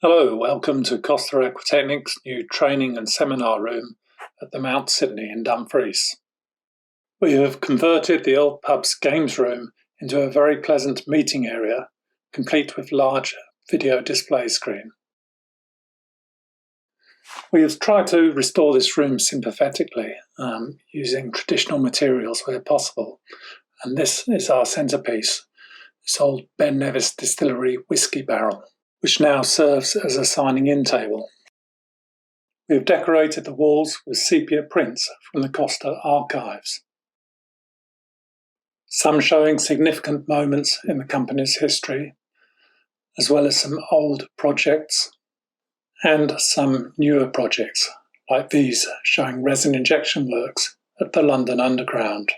Hello, welcome to Costa Aquatechnic's new training and seminar room at the Mount Sydney in Dumfries. We have converted the old pub's games room into a very pleasant meeting area, complete with large video display screen. We have tried to restore this room sympathetically, using traditional materials where possible, and this is our centrepiece, this old Ben Nevis distillery whiskey barrel, which now serves as a signing-in table. We have decorated the walls with sepia prints from the Costa archives, some showing significant moments in the company's history, as well as some old projects and some newer projects, like these showing resin injection works at the London Underground.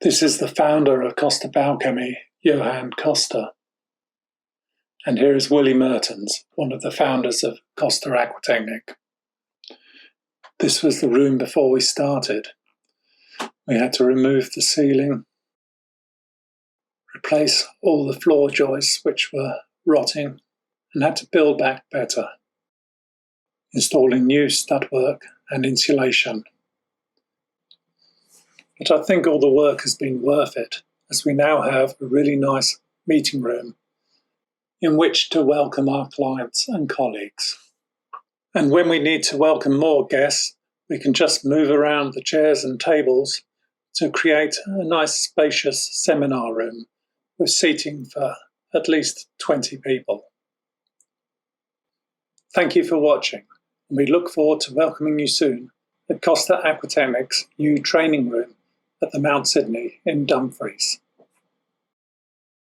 This is the founder of Costa Bauchemy, Johann Costa. And here is Willie Mertens, one of the founders of Costa Aquatechnic. This was the room before we started. We had to remove the ceiling, replace all the floor joists which were rotting, and had to build back better, installing new stud-work and insulation. But I think all the work has been worth it, as we now have a really nice meeting room in which to welcome our clients and colleagues. And when we need to welcome more guests, we can just move around the chairs and tables to create a nice spacious seminar room with seating for at least 20 people. Thank you for watching, and we look forward to welcoming you soon at Costa Aquatechnic's new training room at the Mount Sydney in Dumfries.